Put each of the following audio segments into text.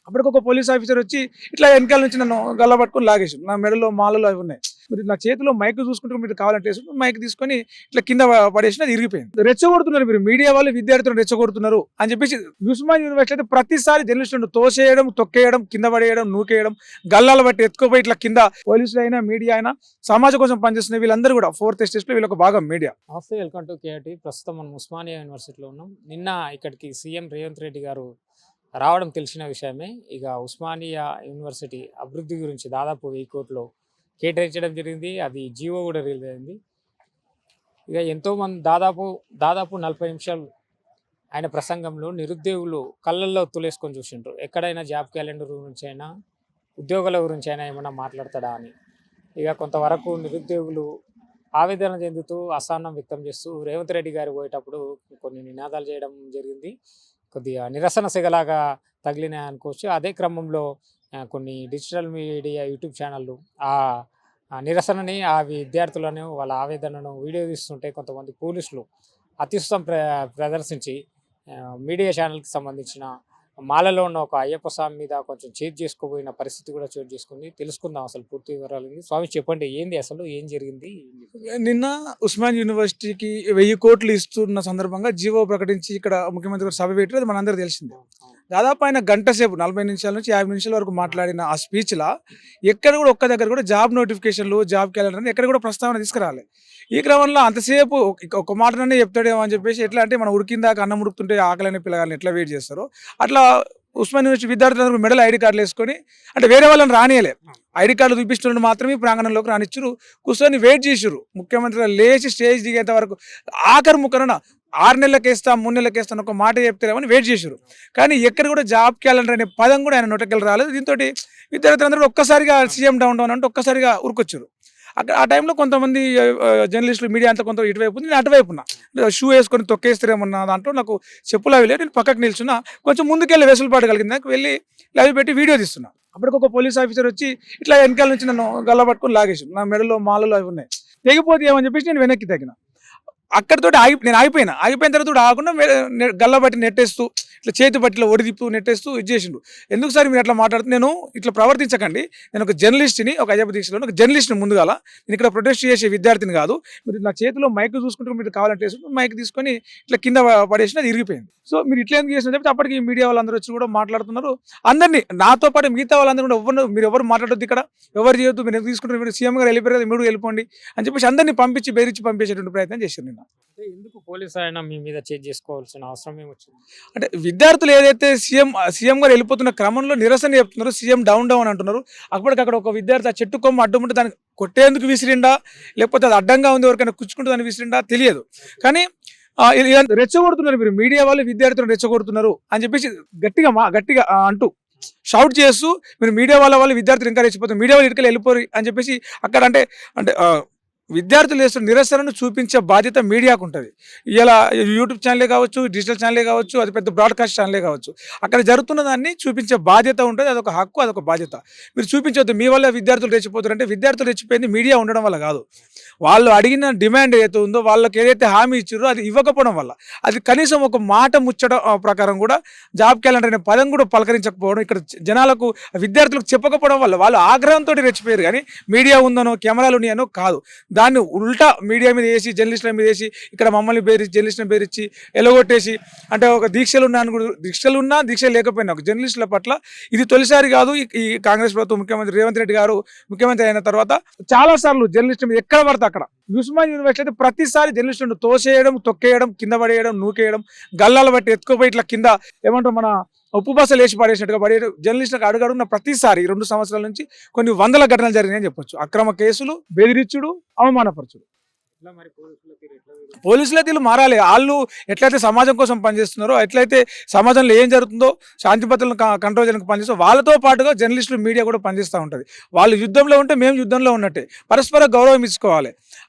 అప్పటికొక police officer వచ్చి ఇట్లా వెనకాల నుంచి నన్ను గల్ల పట్టుకొని లాగేసి నా మెడలో మాలలో అవి ఉన్నాయి. మీరు నా చేతిలో మైక్ చూసుకుంటూ మీరు కావాలంటే మైక్ తీసుకొని ఇట్లా కింద పడేసిన అది ఇరిగిపోయింది. రెచ్చగొడుతున్నారు మీరు మీడియా వాళ్ళు విద్యార్థులను రెచ్చగొడుతున్నారు అని చెప్పేసి ఉస్మానియా యూనివర్సిటీ అయితే ప్రతిసారి జర్నలిస్టులను తోసేయడం, తొక్కేయడం, కింద పడేయడం, నూకేయడం, గల్లాలు బట్టి ఎత్తుకుపోయి ఇట్లా కింద పోలీసులు అయినా మీడియా అయినా సమాజం కోసం పనిచేస్తున్న వీళ్ళందరూ కూడా 4th ఎస్టేట్ లో వీళ్ళొక భాగం మీడియా. నమస్తే, వెల్కమ్ టు కేఐటి. ప్రస్తుతం మనం ఉస్మానియా యూనివర్సిటీలో ఉన్నాం. నిన్న ఇక్కడికి సీఎం రేవంత్ రెడ్డి గారు రావడం తెలిసిన విషయమే. ఇక ఉస్మానియా యూనివర్సిటీ అభివృద్ధి గురించి దాదాపు 1000 కోట్లు కేటాయించడం జరిగింది. అది జీవో కూడా రిలీజ్ అయింది. ఇక ఎంతోమంది దాదాపు 40 నిమిషాలు ఆయన ప్రసంగంలో నిరుద్యోగులు కళ్ళల్లో తులేసుకొని చూసిండ్రు. ఎక్కడైనా జాబ్ క్యాలెండర్ గురించి అయినా ఉద్యోగాల గురించి అయినా ఏమన్నా మాట్లాడతాడా అని. ఇక కొంతవరకు నిరుద్యోగులు ఆవేదన చెందుతూ అసహనం వ్యక్తం చేస్తూ రేవంత్ రెడ్డి గారు పోయేటప్పుడు కొన్ని నినాదాలు చేయడం జరిగింది. కొద్దిగా నిరసన సెగలాగా తగిలినాయి అనుకోవచ్చు. అదే క్రమంలో కొన్ని డిజిటల్ మీడియా యూట్యూబ్ ఛానళ్ళు ఆ నిరసనని, ఆ విద్యార్థులను, వాళ్ళ ఆవేదనను వీడియో తీస్తుంటే కొంతమంది పోలీసులు అత్యుత్సాహం ప్రదర్శించి మీడియా ఛానల్కి సంబంధించిన మాలలో ఉన్న ఒక అయ్యప్ప స్వామి మీద కొంచెం చేతి చేసుకోబోయిన పరిస్థితి కూడా చోటు చేసుకుంది. తెలుసుకుందాం అసలు పూర్తి వివరాలు. స్వామి చెప్పండి, ఏంది అసలు, ఏం జరిగింది? నిన్న ఉస్మాన్ యూనివర్సిటీకి 1000 కోట్లు ఇస్తున్న సందర్భంగా జీవో ప్రకటించి ఇక్కడ ముఖ్యమంత్రి గారు సభ పెట్టారు. అది మనందరూ తెలిసిందే. దాదాపు ఆయన గంట సేపు 40 నిమిషాల నుంచి 50 నిమిషాల వరకు మాట్లాడిన ఆ స్పీచ్లా ఎక్కడ కూడా ఒక్క దగ్గర కూడా జాబ్ నోటిఫికేషన్లు, జాబ్ క్యాలెండర్ ఎక్కడ కూడా ప్రస్తావన తీసుకురాలి. ఈ క్రమంలో అంతసేపు ఒక మాటననే చెప్తాడేమో అని చెప్పేసి, ఎట్లా అంటే మనం ఉడికిందాక అన్నం ఉడుకుతుంటే ఆకలిని పిల్లగాలని ఎట్లా వెయిట్ చేస్తారో అట్లా ఉస్మాన్ యూనివర్సిటీ విద్యార్థులందరూ మెడల్ ఐడి కార్డులు వేసుకొని, అంటే వేరే వాళ్ళని రానియలే, ఐడి కార్డులు చూపించడం మాత్రమే ప్రాంగణంలోకి రానిచ్చారు. కూర్చొని వెయిట్ చేసారు. ముఖ్యమంత్రి లేచి స్టేజ్ దిగేంత వరకు ఆఖరి ముఖరణ 6 నెలలకు వేస్తాం, 3 నెలలకు వేస్తాను ఒక మాట చెప్తారేమని వెయిట్ చేశారు. కానీ ఎక్కడ కూడా జాబ్ క్యాలెండర్ అనే పదం కూడా ఆయన నోటకెళ్ళి రాలేదు. దీంతో విద్యార్థులందరూ ఒక్కసారిగా సీఎం డౌన్ అంటే ఒక్కసారిగా ఉరుకొచ్చారు. అక్కడ ఆ టైంలో కొంతమంది జర్నలిస్టులు, మీడియా అంతా కొంత ఇటువైపు ఉంది, నేను అటువైపు ఉన్నా. షూ వేసుకొని తొక్కేస్తారేమన్నా దాంట్లో నాకు చెప్పులు అవి లేదు. నేను పక్కకు నిల్చున్నా. కొంచెం ముందుకెళ్ళి వెసులుబాటు కలిగింది నాకు. వెళ్ళి లైవ్ పెట్టి వీడియో తీస్తున్నా. అప్పటికొక పోలీస్ ఆఫీసర్ వచ్చి ఇట్లా వెనకాల నుంచి నన్ను గల్ల పట్టుకొని లాగేసి నా మెడలో మాలలో అవి ఉన్నాయి. తెగిపోతే ఏమని చెప్పేసి నేను వెనక్కి తగ్గిన. అక్కడితో నేను ఆగిపోయిన తర్వాత కూడా ఆగకుండా గల్ల బట్టి నెట్టేస్తూ ఇట్లా చేతి బట్టిలో ఒడిదిప్పు నెట్టేస్తూ ఇది చేసిండు. ఎందుకు సార్ మీరు అట్లా మాట్లాడుతూ, నేను ఇట్లా ప్రవర్తించకండి, నేను ఒక జర్నలిస్ట్ని, ఒక అయ్యప్ప దీక్షలో ఒక జర్నలిస్ట్ని ముందుగాల, నేను ఇక్కడ ప్రొటెస్ట్ చేసే విద్యార్థిని కాదు. మీరు నా చేతిలో మైక్ చూసుకుంటూ మీరు కావాలంటే మైక్ తీసుకొని ఇట్లా కింద పడేసిన అది ఇరిగిపోయింది. సో మీరు ఇట్లా ఎందుకు చేసిన చెప్తే అప్పటికి మీడియా వాళ్ళందరూ వచ్చి కూడా మాట్లాడుతున్నారు. అందరినీ, నాతో పాటు మిగతా వాళ్ళందరూ కూడా ఎవరు మాట్లాడొద్దు, ఇక్కడ ఎవరు చేయొద్దు, మీరు ఎందుకు తీసుకుంటారు, మీరు సీఎం గారు వెళ్ళిపోయారు కదా, మీరు వెళ్ళిపోండి అని చెప్పేసి అందరినీ బెదిరించి పంపించేటువంటి ప్రయత్నం చేశారు నిన్న. ఎందుకు పోలీసు ఆయన మీ మీద చేంజ్ చేసుకోవాల్సిన అవసరం ఏమొచ్చింది? అంటే విద్యార్థులు ఏదైతే సీఎం గారు వెళ్ళిపోతున్న క్రమంలో నిరసన చెప్తున్నారు, సీఎం డౌన్ అంటున్నారు. అప్పటికక్కడ ఒక విద్యార్థి ఆ చెట్టు కొమ్మ అడ్డుకుంటే దాన్ని కొట్టేందుకు విసిరిండా, లేకపోతే అది అడ్డంగా ఉంది ఎవరికైనా కుచ్చుకుంటే దాన్ని విసిరిండా తెలియదు. కానీ రెచ్చగొడుతున్నారు మీరు మీడియా వాళ్ళు విద్యార్థులను రెచ్చగొడుతున్నారు అని చెప్పేసి గట్టిగా అంటూ షౌట్ చేస్తూ, మీరు మీడియా వాళ్ళ విద్యార్థులు ఇంకా రెచ్చిపోతారు, మీడియా వాళ్ళు ఇటుకలు వెళ్ళిపోరు అని చెప్పేసి అక్కడ అంటే విద్యార్థులు చేస్తున్న నిరసనను చూపించే బాధ్యత మీడియాకు ఉంటుంది. ఇలా యూట్యూబ్ ఛానలే కావచ్చు, డిజిటల్ ఛానలే కావచ్చు, అది పెద్ద బ్రాడ్కాస్ట్ ఛానలే కావచ్చు, అక్కడ జరుగుతున్న దాన్ని చూపించే బాధ్యత ఉంటుంది. అదొక హక్కు, అదొక బాధ్యత. మీరు చూపించవద్దు. మీ వల్ల విద్యార్థులు రెచ్చిపోతారంటే విద్యార్థులు రెచ్చిపోయింది మీడియా ఉండడం వల్ల కాదు. వాళ్ళు అడిగిన డిమాండ్ ఏదైతే ఉందో, వాళ్ళకి ఏదైతే హామీ ఇచ్చారో అది ఇవ్వకపోవడం వల్ల, అది కనీసం ఒక మాట ముచ్చడం ప్రకారం కూడా జాబ్ క్యాలెండర్ అనే పదం కూడా పలకరించకపోవడం, ఇక్కడ జనాలకు విద్యార్థులకు చెప్పకపోవడం వల్ల వాళ్ళు ఆగ్రహంతో రెచ్చిపోయారు. కానీ మీడియా ఉందనో కెమెరాలు ఉన్నాయనో కాదు. దాన్ని ఉల్టా మీడియా మీద వేసి, జర్నలిస్టుల మీద వేసి, ఇక్కడ మమ్మల్ని బెదిరించి, జర్నలిస్టులను బెదిరించి ఎలగొట్టేసి, అంటే ఒక దీక్ష లేకపోయినా ఒక జర్నలిస్టుల పట్ల ఇది తొలిసారి కాదు. ఈ కాంగ్రెస్ ప్రభుత్వం, ముఖ్యమంత్రి రేవంత్ రెడ్డి గారు ముఖ్యమంత్రి అయిన తర్వాత చాలా సార్లు జర్నలిస్టుల మీద ఎక్కడ పడితే అక్కడ, ఉస్మాన్ యూనివర్సిటీ అయితే ప్రతిసారి జర్నలిస్టులను తోసేయడం, తొక్కేయడం, కింద పడేయడం, నూకేయడం, గల్లాలు బట్టి ఎత్తుకుపోయి ఇట్లా కింద ఏమంటారు మన ఉప్పు బస్సలు వేసి పడేసినట్టుగా పడేయడం, జర్నలిస్టులకు అడుగడుగున్న ప్రతిసారి 2 సంవత్సరాల నుంచి కొన్ని వందల ఘటనలు జరిగినాయని చెప్పొచ్చు. అక్రమ కేసులు, బెదిరించుడు, అవమానపరచుడు. పోలీసుల తీరు మారాలి. వాళ్ళు ఎట్లయితే సమాజం కోసం పనిచేస్తున్నారో, ఎట్లయితే సమాజంలో ఏం జరుగుతుందో శాంతి భద్రతలను కంట్రోల్ చేయడానికి పనిచేస్తారో, వాళ్ళతో పాటుగా జర్నలిస్టులు, మీడియా కూడా పనిచేస్తూ ఉంటుంది. వాళ్ళు యుద్ధంలో ఉంటే మేము యుద్ధంలో ఉన్నట్టే. పరస్పర గౌరవం ఇచ్చుకోవాలి.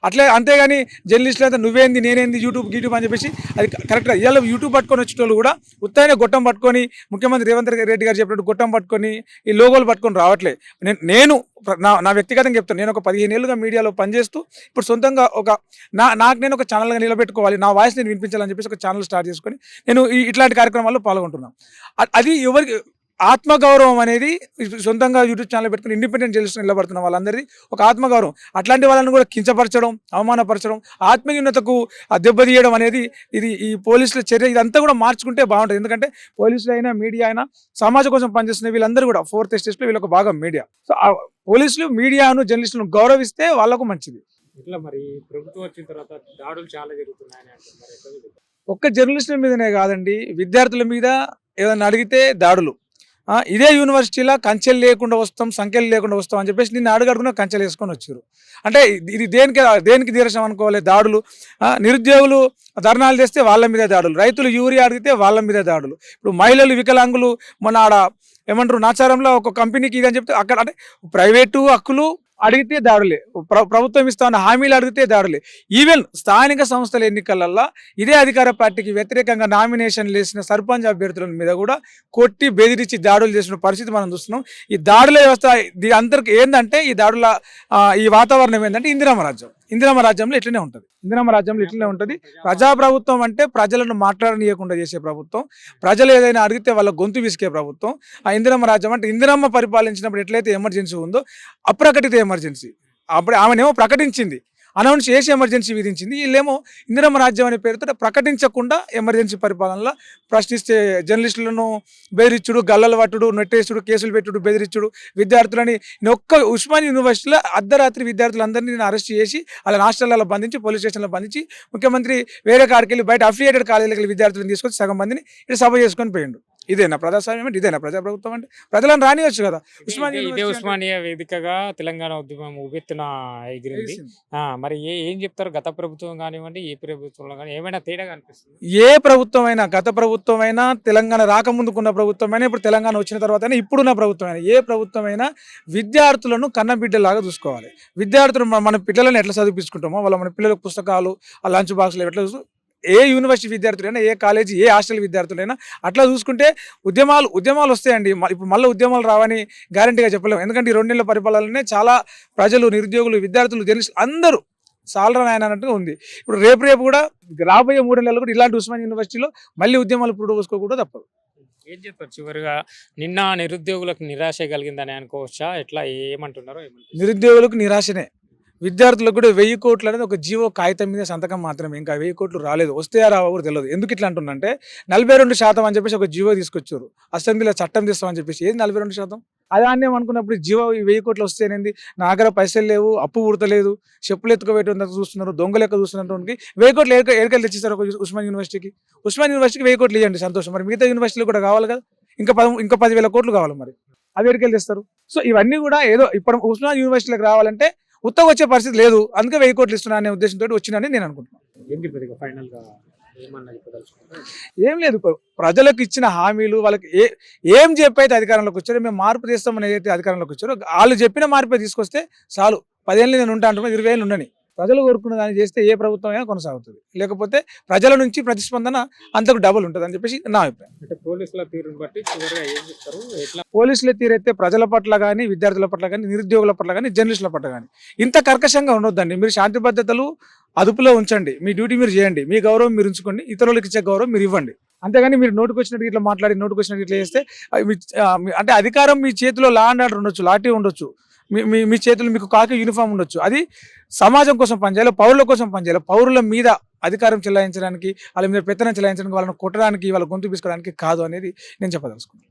అంతేగాని జర్నలిస్టులు అయితే నువ్వేంది నేనేంది యూట్యూబ్ అని చెప్పేసి అది కరెక్ట్గా. ఇవాళ యూట్యూబ్ పట్టుకొని వచ్చేటోళ్ళు కూడా ఉత్తైన గొట్టం పట్టుకొని, ముఖ్యమంత్రి రేవంత్ రెడ్డి గారు చెప్పినట్టు గొట్టం పట్టుకొని ఈ లోగోలు పట్టుకొని రావట్లే. నేను నా వ్యక్తిగతంగా చెప్తాను. నేను ఒక 15 ఏళ్ళుగా మీడియాలో పనిచేస్తూ ఇప్పుడు సొంతంగా నాకు నేను ఒక ఛానల్గా నిలబెట్టుకోవాలి, నా వాయిస్ నేను వినిపించాలని చెప్పేసి ఒక ఛానల్ స్టార్ట్ చేసుకొని నేను ఇట్లాంటి కార్యక్రమాల్లో పాల్గొంటున్నాను. అది ఆత్మగౌరవం అనేది సొంతంగా యూట్యూబ్ ఛానల్ పెట్టుకుని ఇండిపెండెంట్ జర్నలిస్ట్ నిలబడుతున్న వాళ్ళందరిది ఒక ఆత్మగౌరవం. అట్లాంటి వాళ్ళని కూడా కించపరచడం, అవమానపరచడం, ఆత్మీయతకు దెబ్బతీయడం అనేది ఈ పోలీసుల చర్య ఇదంతా కూడా మార్చుకుంటే బాగుంటుంది. ఎందుకంటే పోలీసులు అయినా మీడియా అయినా సమాజం కోసం పనిచేస్తున్న వీళ్ళందరూ కూడా ఫోర్త్ ఎస్టేట్లో వీళ్ళొక భాగం మీడియా. సో పోలీసులు మీడియాను జర్నలిస్టులను గౌరవిస్తే వాళ్ళకు మంచిది. ఇట్లా మరి ప్రభుత్వం వచ్చిన తర్వాత దాడులు చాలా జరుగుతున్నాయని అంటున్నారు. ఎట్లా జరుగుతుంది? ఒక్క జర్నలిస్టుల మీదనే కాదండి, విద్యార్థుల మీద ఏదైనా అడిగితే దాడులు. ఇదే యూనివర్సిటీలో కంచెలు లేకుండా వస్తాం, సంఖ్యలు లేకుండా వస్తాం అని చెప్పేసి నిన్ను అడుగడుగున కంచెలు వేసుకొని వచ్చారు. అంటే ఇది దేనికి నిరసన అనుకోవాలి? దాడులు. నిరుద్యోగులు ధర్నాలు చేస్తే వాళ్ళ మీద దాడులు, రైతులు యూరియా అడిగితే వాళ్ళ మీద దాడులు. ఇప్పుడు మహిళలు, వికలాంగులు మన ఆడ ఏమంటారు నాచారంలో ఒక కంపెనీకి ఇదని చెప్తే అక్కడ అంటే ప్రైవేటు హక్కులు అడిగితే దాడులే, ప్రభుత్వం ఇస్తామన్న హామీలు అడిగితే దాడులే. ఈవెన్ స్థానిక సంస్థల ఎన్నికలల్లో ఇదే అధికార పార్టీకి వ్యతిరేకంగా నామినేషన్లు వేసిన సర్పంచ్ అభ్యర్థుల మీద కూడా కొట్టి బెదిరించి దాడులు చేసిన పరిస్థితి మనం చూస్తున్నాం. ఈ దాడుల వ్యవస్థ అందరికి ఏంటంటే ఈ వాతావరణం ఏంటంటే ఇందిరమ్మ రాజ్యంలో ఇట్లనే ఉంటుంది. ప్రజాప్రభుత్వం అంటే ప్రజలను మాట్లాడనీయకుండా చేసే ప్రభుత్వం, ప్రజలు ఏదైనా అడిగితే వాళ్ళ గొంతు విసికే ప్రభుత్వం. ఆ ఇందిరమ్మ రాజ్యం అంటే ఇందిరమ్మ పరిపాలించినప్పుడు ఎట్లయితే ఎమర్జెన్సీ ఉందో అప్రకటిత ఎమర్జెన్సీ, అప్పుడు ఆమెనేమో ప్రకటించింది, అనౌన్స్ చేసి ఎమర్జెన్సీ విధించింది. వీళ్ళేమో ఇందిరమ్మ రాజ్యం అనే పేరుతో ప్రకటించకుండా ఎమర్జెన్సీ పరిపాలనలో ప్రశ్నిస్తే జర్నలిస్టులను బెదిరించుడు, గల్లలు పట్టుడు, నెట్టేసుడు, కేసులు పెట్టుడు, బెదిరించుడు, విద్యార్థులని ఉస్మానియా యూనివర్సిటీలో అర్ధరాత్రి విద్యార్థులందరినీ నేను అరెస్ట్ చేసి వాళ్ళ హాస్టల్లో బంధించి పోలీస్ స్టేషన్లో బంధించి ముఖ్యమంత్రి వేరే కాడికి వెళ్ళి బయట అఫిలియేటెడ్ కాలేజీలకు విద్యార్థులను తీసుకొచ్చి సగం మందిని ఇక్కడ సభ చేసుకొని పోయిండు. ఇదేనా ప్రజాస్వామ్యం అంటే? ఇదేనా ప్రజాప్రభుత్వం అంటే? ప్రజలను రానివచ్చు కదా. ఇదే ఉస్మానియా వేదికగా తెలంగాణ ఉద్యమం ఉవ్వెత్తున ఎగిరింది. మరి ఏం చెప్తారు? గత ప్రభుత్వం కానివ్వండి, ఏ ప్రభుత్వంలో కానీ ఏమైనా తేడా కనిపిస్తుంది? ఏ ప్రభుత్వం అయినా, గత ప్రభుత్వం అయినా, తెలంగాణ రాకముందుకున్న ప్రభుత్వం అయినా, ఇప్పుడు తెలంగాణ వచ్చిన తర్వాత అయినా, ఇప్పుడున్న ప్రభుత్వం అయినా, ఏ ప్రభుత్వం అయినా విద్యార్థులను కన్నబిడ్డలాగా చూసుకోవాలి. విద్యార్థులు మన పిల్లలను ఎట్లా చదివించుకుంటామో వాళ్ళ మన పిల్లలకు పుస్తకాలు, ఆ లంచ్ బాక్స్లు ఎట్లా ఏ యూనివర్సిటీ విద్యార్థులైనా, ఏ కాలేజీ, ఏ హాస్టల్ విద్యార్థులైనా అట్లా చూసుకుంటే ఉద్యమాలు వస్తాయండి. ఇప్పుడు మళ్ళీ ఉద్యమాలు రావని గ్యారంటీగా చెప్పలేము. ఎందుకంటే ఈ 2 నెలల పరిపాలననే చాలా ప్రజలు, నిరుద్యోగులు, విద్యార్థులు, జర్నలిస్టులు అందరూ సాలరా నాయన అన్నట్టుగా ఉంది. ఇప్పుడు రేపు కూడా రాబోయే 3 నెలలు కూడా ఇలాంటి ఉస్మానియా యూనివర్సిటీలో మళ్ళీ ఉద్యమాలు పుట్టుకోకుండా తప్పదు. ఏం చెప్తారు చివరిగా? నిన్న నిరుద్యోగులకు నిరాశ కలిగిందని అనుకోవచ్చా? ఎట్లా ఏమంటున్నారో? నిరుద్యోగులకు నిరాశనే. విద్యార్థులకు కూడా 1000 కోట్లు అనేది ఒక జీవో కాగితం మీద సంతకం మాత్రమే, ఇంకా 1000 కోట్లు రాలేదు. వస్తే రావో కూడా తెలియదు. ఎందుకు ఇట్లా అంటున్నంటే 42% అని చెప్పేసి ఒక జీవో తీసుకొచ్చారు. అసెంబ్లీలో చట్టం తీస్తామని చెప్పేసి. ఏది 42%? అదాన్ని అనుకున్నప్పుడు జీవో 1000 కోట్లు వస్తేనేది, నా దగ్గర పైసలు లేవు, అప్పు పుడతలేదు, చెప్పులు ఎత్తుకోబెట్టి చూస్తున్నారు, దొంగ లెక్క చూస్తున్నట్టు 1000 కోట్లు ఏడుకెళ్ళి తెచ్చిస్తారు ఒక ఉస్మానియా యూనివర్సిటీకి. ఉస్మానియా యూనివర్సిటీకి 1000 కోట్లు ఇవ్వండి, సంతోషం. మరి మిగతా యూనివర్సిటీలు కూడా కావాలి కదా, ఇంకా 10,000 కోట్లు కావాలి. మరి అవి ఏడుకెళ్ళి తెస్తారు. సో ఇవన్నీ కూడా ఏదో ఇప్పుడు ఉస్మానియా యూనివర్సిటీలకు రావాలంటే ఉత్తగా వచ్చే పరిస్థితి లేదు. అందుకే 1000 కోట్లు ఇస్తున్నా అనే ఉద్దేశంతో వచ్చిందని నేను అనుకుంటున్నాను. ఏం లేదు, ప్రజలకు ఇచ్చిన హామీలు, వాళ్ళకి ఏం చెప్పైతే అధికారంలోకి వచ్చారో, మేము మార్పు చేస్తామని ఏదైతే అధికారంలోకి వచ్చారో వాళ్ళు చెప్పిన మార్పే తీసుకొస్తే చాలు. 10 ఏళ్ళు నేను ఉంటా అంటున్నా, 20 ఏళ్ళు ఉండని. ప్రజలు కోరుకున్న దాన్ని చేస్తే ఏ ప్రభుత్వం అయినా కొనసాగుతుంది. లేకపోతే ప్రజల నుంచి ప్రతిస్పందన అంతకు డబుల్ ఉంటుంది అని చెప్పేసి నా అభిప్రాయం. అంటే పోలీసుల తీరుని బట్టి చివరిగా ఏం చెప్తారు? ఎట్లా పోలీసుల తీరైతే ప్రజల పట్ల కానీ, విద్యార్థుల పట్ల కానీ, నిరుద్యోగుల పట్ల కానీ, జర్నలిస్టుల పట్ల కానీ ఇంత కర్కశంగా ఉండొద్దండి. మీరు శాంతి భద్రతలు అదుపులో ఉంచండి, మీ డ్యూటీ మీరు చేయండి, మీ గౌరవం మీరు ఉంచుకోండి, ఇతరులకు ఇచ్చే గౌరవం మీరు ఇవ్వండి. అంతేగాని మీరు నోటుకు వచ్చినట్టు ఇట్లా మాట్లాడి, నోటుకు వచ్చినట్టు ఇట్లా చేస్తే అంటే అధికారం మీ చేతిలో లా అండ్ ఆర్డర్ ఉండొచ్చు, లాఠీ ఉండొచ్చు, మీ చేతులు మీకు కాకి యూనిఫామ్ ఉండొచ్చు. అది సమాజం కోసం పనిచేయాలి, పౌరుల కోసం పనిచేయాలి. పౌరుల మీద అధికారం చెలాయించడానికి, వాళ్ళ మీద పెత్తనం చెలాయించడానికి, వాళ్ళని కొట్టడానికి, వాళ్ళ గొంతు తీసుకోవడానికి కాదు అనేది నేను చెప్పదలుచుకున్నాను.